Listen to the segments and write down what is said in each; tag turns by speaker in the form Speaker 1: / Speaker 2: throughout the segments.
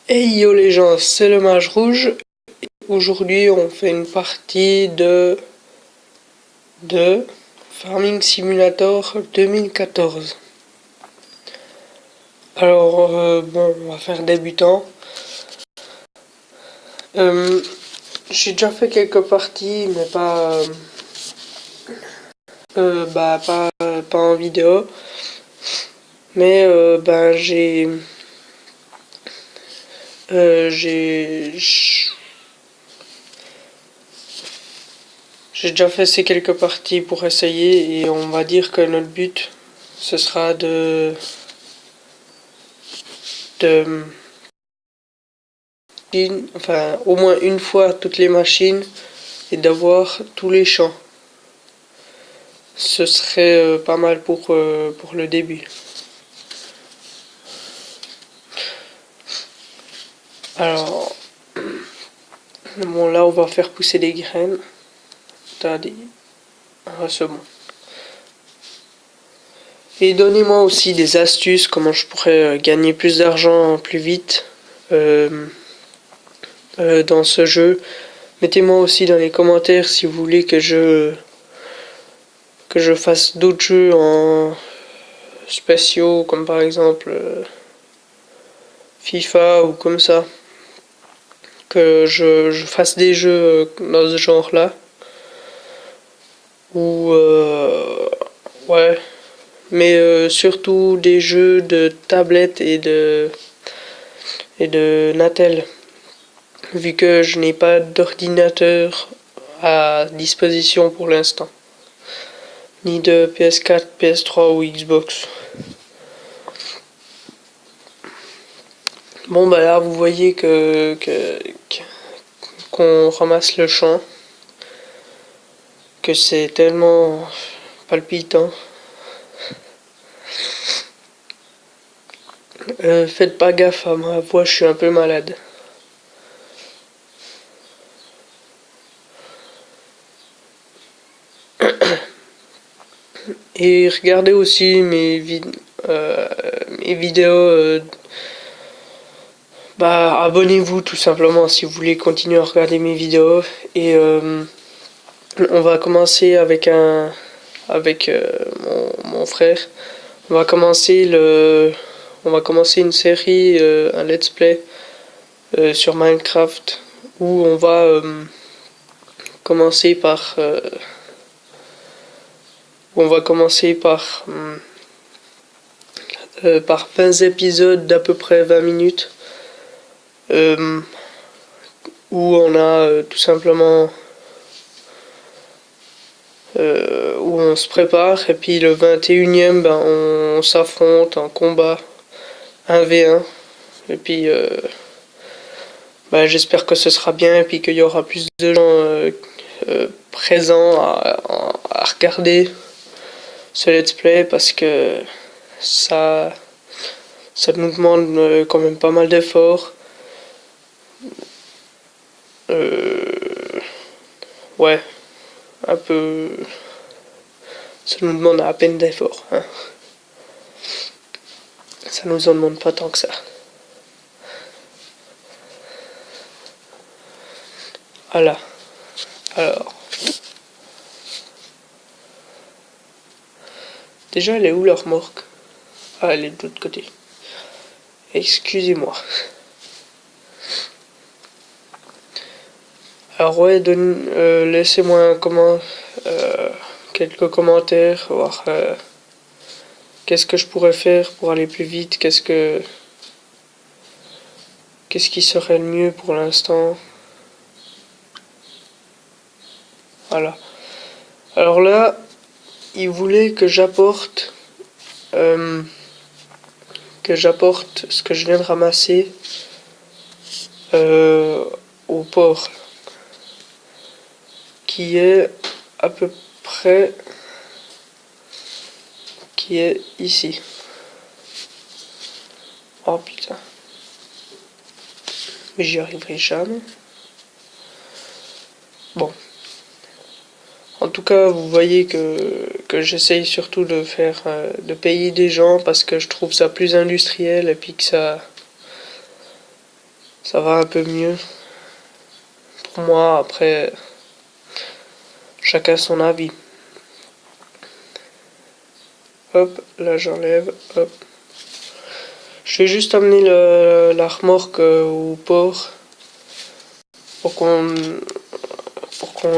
Speaker 1: Hey yo les gens, c'est le Mage Rouge. Aujourd'hui on fait une partie de Farming Simulator 2014. Alors bon, on va faire débutant. J'ai déjà fait quelques parties mais pas en vidéo. Mais j'ai déjà fait ces quelques parties pour essayer et on va dire que notre but ce sera de enfin au moins une fois toutes les machines et d'avoir tous les champs. Ce serait pas mal pour le début. Alors, bon là on va faire pousser des graines. C'est bon. Et donnez-moi aussi des astuces, comment je pourrais gagner plus d'argent plus vite dans ce jeu. Mettez-moi aussi dans les commentaires si vous voulez que je fasse d'autres jeux en spéciaux, comme par exemple FIFA ou comme ça. Que je fasse des jeux dans ce genre-là. Ou ouais, mais surtout des jeux de tablette et de Natel, vu que je n'ai pas d'ordinateur à disposition pour l'instant, ni de PS4, PS3 ou Xbox. Bon bah là vous voyez qu'on ramasse le champ, que c'est tellement palpitant. Faites pas gaffe à ma voix, je suis un peu malade. Et regardez aussi mes vidéos. Abonnez-vous tout simplement si vous voulez continuer à regarder mes vidéos. Et on va commencer avec mon frère. On va commencer une série, un let's play sur Minecraft où on va commencer par par 20 épisodes d'à peu près 20 minutes où on a tout simplement où on se prépare et puis le 21e on s'affronte en combat 1v1 et puis j'espère que ce sera bien et puis qu'il y aura plus de gens présents à regarder ce let's play parce que ça nous demande quand même pas mal d'efforts. Ouais, un peu. Ça nous demande à peine d'efforts. Hein. Ça nous en demande pas tant que ça. Voilà. Alors. Déjà, elle est où leur remorque? Ah, elle est de l'autre côté. Excusez-moi. Alors ouais, laissez-moi quelques commentaires, voir qu'est-ce que je pourrais faire pour aller plus vite, qu'est-ce qui serait le mieux pour l'instant. Voilà. Alors là, il voulait que j'apporte ce que je viens de ramasser au port, qui est à peu près ici. Oh putain. Mais j'y arriverai jamais. Bon. En tout cas, vous voyez que j'essaye surtout de payer des gens parce que je trouve ça plus industriel et puis que ça va un peu mieux. Pour moi, après, chacun son avis. Hop, là j'enlève, hop. Je vais juste amener la remorque au port pour qu'on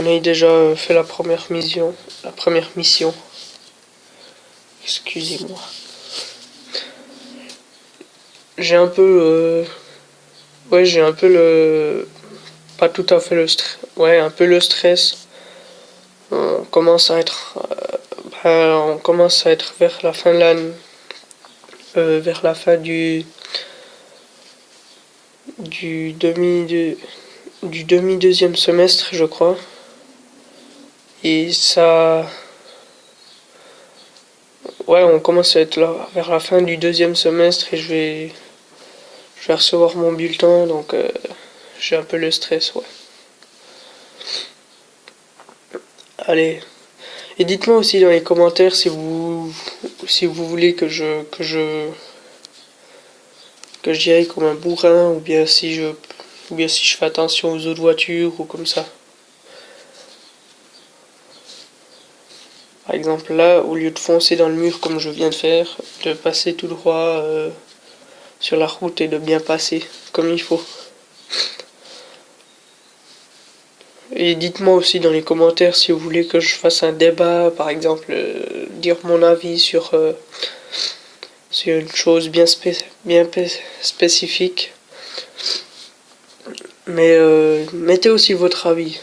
Speaker 1: ait déjà fait la première mission. Excusez-moi. J'ai un peu ouais, j'ai un peu pas tout à fait le stress. Ouais, un peu le stress. On commence à être vers la fin de l'année, vers la fin du demi-deuxième semestre, je crois. Et ça, ouais, on commence à être là vers la fin du deuxième semestre et je vais recevoir mon bulletin, donc j'ai un peu le stress, ouais. Allez. Et dites-moi aussi dans les commentaires si vous voulez que j'y aille comme un bourrin ou bien si je fais attention aux autres voitures ou comme ça. Par exemple là, au lieu de foncer dans le mur comme je viens de faire, de passer tout droit sur la route et de bien passer comme il faut. Et dites-moi aussi dans les commentaires si vous voulez que je fasse un débat, par exemple dire mon avis sur une chose bien spécifique. Mais mettez aussi votre avis.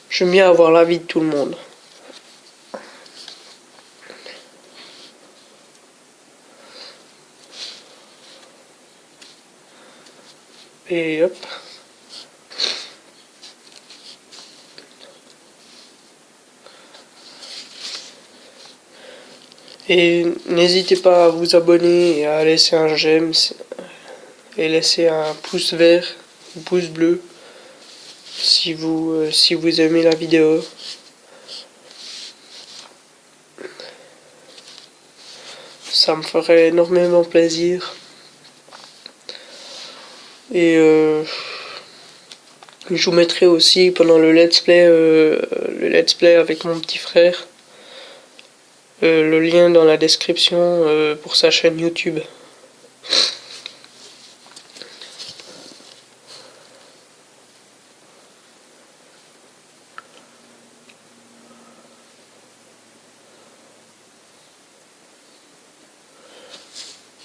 Speaker 1: J'aime bien avoir l'avis de tout le monde. Et hop. Et n'hésitez pas à vous abonner et à laisser un j'aime et laisser un pouce vert ou pouce bleu si vous aimez la vidéo. Ça me ferait énormément plaisir. Et je vous mettrai aussi pendant le let's play avec mon petit frère, le lien dans la description pour sa chaîne YouTube.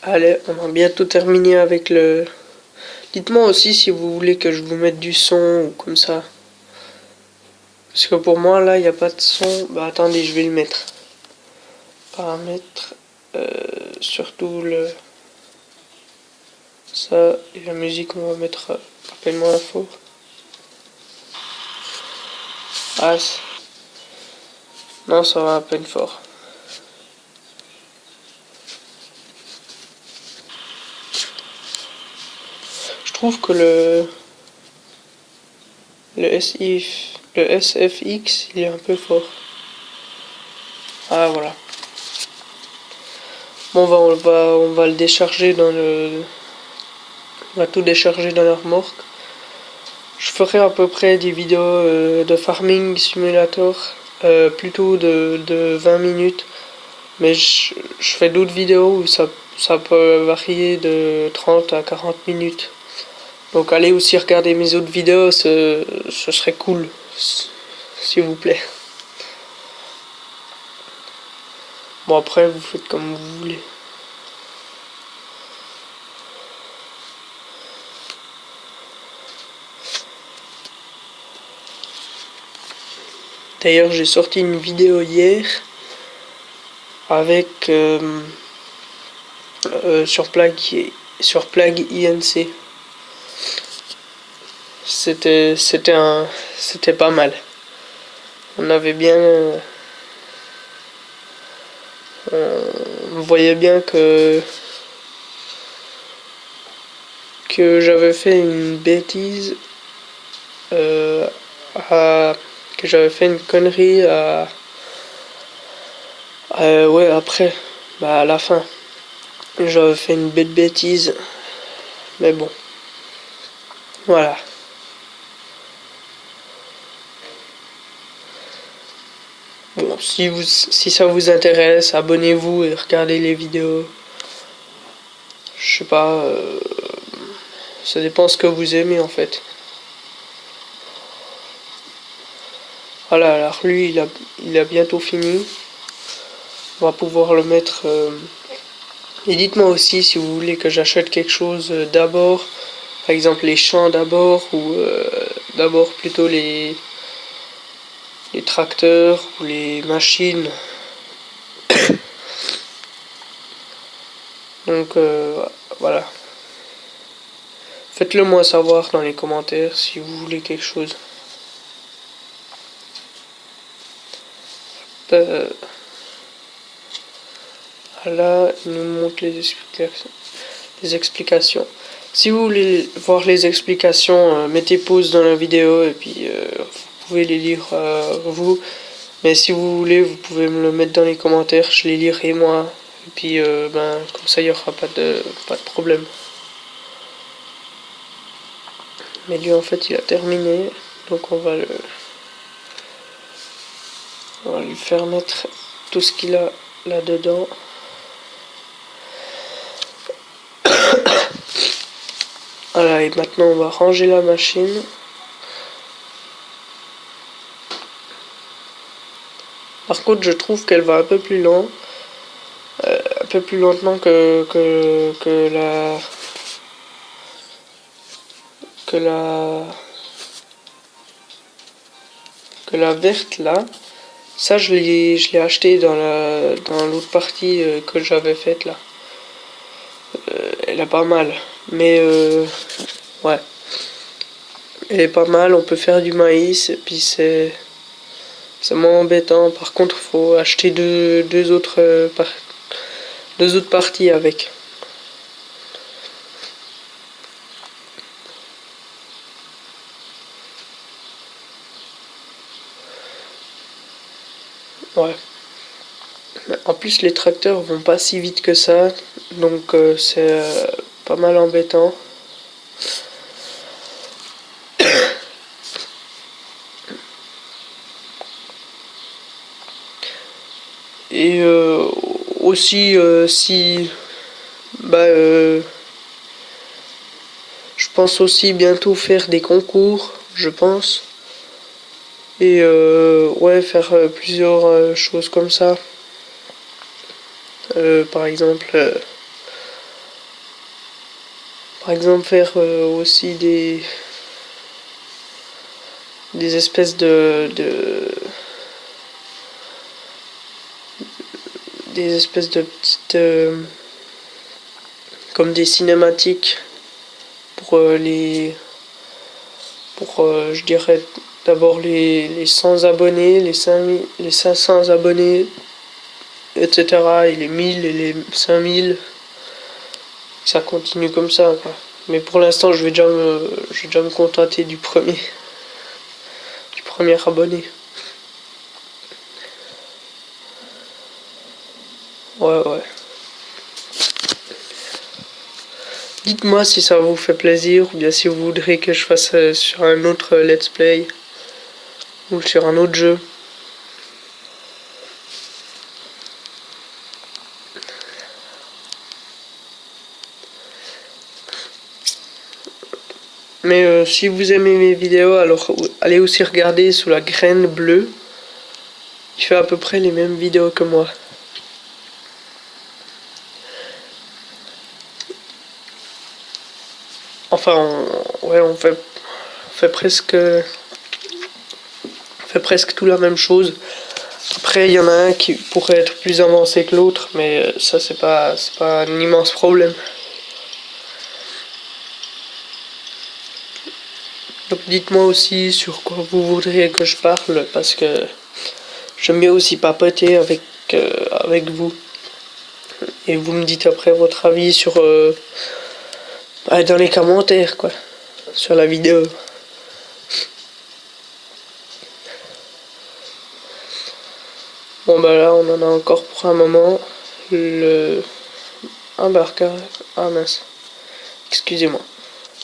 Speaker 1: Allez, on a bientôt terminé avec le... Dites-moi aussi si vous voulez que je vous mette du son ou comme ça. Parce que pour moi, là, il n'y a pas de son. Bah attendez, je vais le mettre. Paramètres. Surtout le... Ça, et la musique, on va mettre rappelle-moi l'info. Ah, non, ça va à peine fort. Je trouve que le SFX, il est un peu fort. Ah, voilà. Bon, on va le décharger dans le... On va tout décharger dans la remorque. Je ferai à peu près des vidéos de Farming Simulator, plutôt de 20 minutes. Mais je fais d'autres vidéos où ça peut varier de 30 à 40 minutes. Donc allez aussi regarder mes autres vidéos, ce serait cool, s'il vous plaît. Bon après, vous faites comme vous voulez. D'ailleurs, j'ai sorti une vidéo hier avec sur Plague INC. C'était pas mal. On avait bien on voyait bien que j'avais fait une bêtise, que j'avais fait une connerie ouais, après, bah à la fin. J'avais fait une bête bêtise. Mais bon. Voilà. Bon, si ça vous intéresse, abonnez-vous et regardez les vidéos. Je sais pas, ça dépend ce que vous aimez en fait. Voilà, alors lui il a bientôt fini. On va pouvoir le mettre. Et dites-moi aussi si vous voulez que j'achète quelque chose d'abord. Par exemple les champs d'abord ou d'abord plutôt les tracteurs ou les machines. Donc voilà. Faites-le moi savoir dans les commentaires si vous voulez quelque chose. Là, il nous montre les explications. Si vous voulez voir les explications, mettez pause dans la vidéo et puis vous pouvez les lire vous. Mais si vous voulez, vous pouvez me le mettre dans les commentaires, je les lirai moi. Et puis comme ça, il n'y aura pas de problème. Mais lui, en fait, il a terminé. Donc on va lui faire mettre tout ce qu'il a là-dedans. Voilà, et maintenant on va ranger la machine. Par contre, je trouve qu'elle va un peu plus lent. Un peu plus lentement que la verte là. Ça, je l'ai acheté dans l'autre partie que j'avais faite là. Elle est pas mal. Mais ouais. Elle est pas mal, on peut faire du maïs et puis c'est moins embêtant. Par contre, il faut acheter deux autres parties avec. Ouais. En plus, les tracteurs vont pas si vite que ça, donc c'est pas mal embêtant. Et aussi, si je pense aussi bientôt faire des concours, je pense. Et ouais, faire plusieurs choses comme ça. Par exemple, faire aussi des espèces des espèces de petites comme des cinématiques pour je dirais d'abord les 100 abonnés, les 5000, les 500 abonnés, etc. et les 1000 et les 5000. Ça continue comme ça, quoi. Mais pour l'instant, je vais déjà me contenter du premier abonné. Ouais. Dites-moi si ça vous fait plaisir ou bien si vous voudrez que je fasse sur un autre let's play ou sur un autre jeu. Mais si vous aimez mes vidéos, alors allez aussi regarder sous la graine bleue. Il fait à peu près les mêmes vidéos que moi. Enfin, on fait presque tout la même chose. Après, il y en a un qui pourrait être plus avancé que l'autre, mais ça, c'est pas un immense problème. Donc, dites-moi aussi sur quoi vous voudriez que je parle, parce que j'aime bien aussi papoter avec vous. Et vous me dites après votre avis sur dans les commentaires, quoi, sur la vidéo. Bon bah là on en a encore pour un moment. Ah bah regardez. Ah mince. Excusez-moi.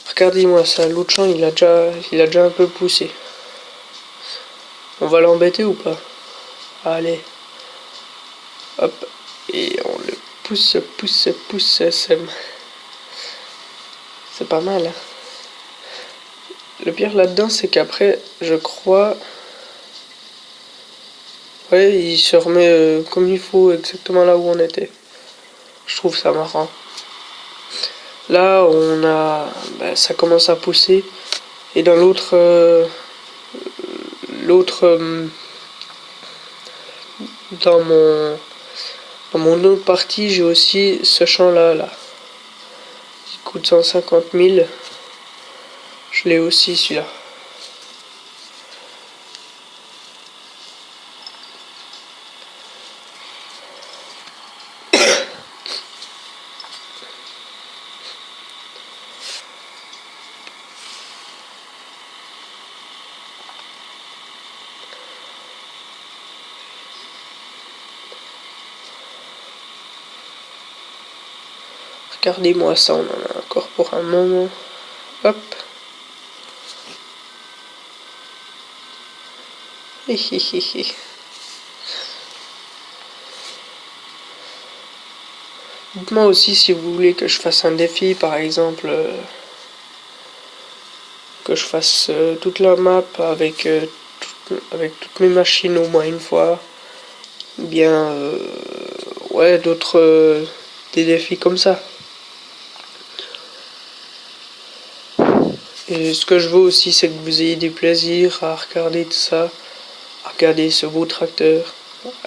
Speaker 1: Regardez-moi ça, l'autre champ il a déjà un peu poussé. On va l'embêter ou pas? Allez, hop. Et on le pousse, pousse, pousse. C'est pas mal. Hein. Le pire là-dedans, c'est qu'après, je crois... Ouais, il se remet comme il faut, exactement là où on était. Je trouve ça marrant. Là, on a... bah, ça commence à pousser. Et dans dans mon autre partie, j'ai aussi ce champ-là, là. Qui coûte 150 000. Je l'ai aussi, celui-là. Regardez-moi ça, on en a encore pour un moment. Hop. Hihihihi. Dites-moi aussi si vous voulez que je fasse un défi, par exemple, que je fasse toute la map avec toutes mes machines au moins une fois. Ou bien, ouais, d'autres, des défis comme ça. Et ce que je veux aussi, c'est que vous ayez du plaisir à regarder tout ça, à regarder ce beau tracteur,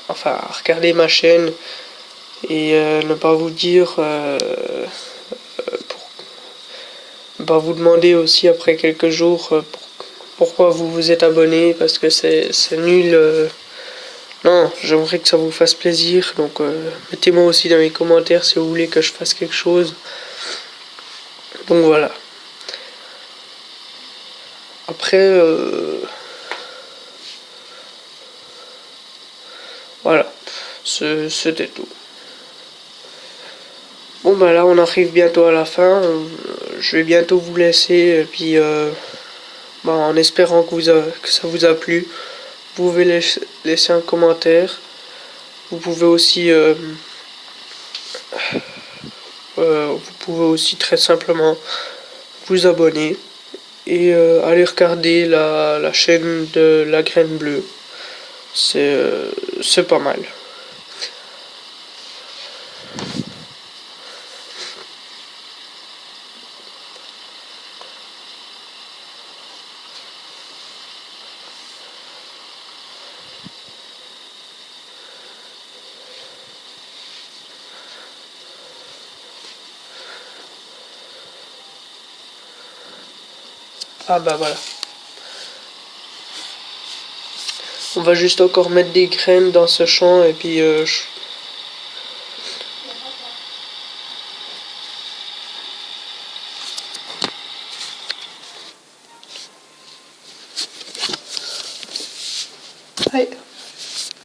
Speaker 1: enfin, à regarder ma chaîne et ne pas vous dire, ne pas vous demander aussi après quelques jours pourquoi vous vous êtes abonné, parce que c'est nul. Non, j'aimerais que ça vous fasse plaisir, donc mettez-moi aussi dans les commentaires si vous voulez que je fasse quelque chose. Donc voilà. Après, voilà, c'était tout. Bon bah là on arrive bientôt à la fin, je vais bientôt vous laisser et puis bah, en espérant que ça vous a plu, vous pouvez laisser un commentaire, vous pouvez aussi très simplement vous abonner et aller regarder la chaîne de la graine bleue, c'est pas mal. Ah bah voilà. On va juste encore mettre des graines dans ce champ et puis ouais.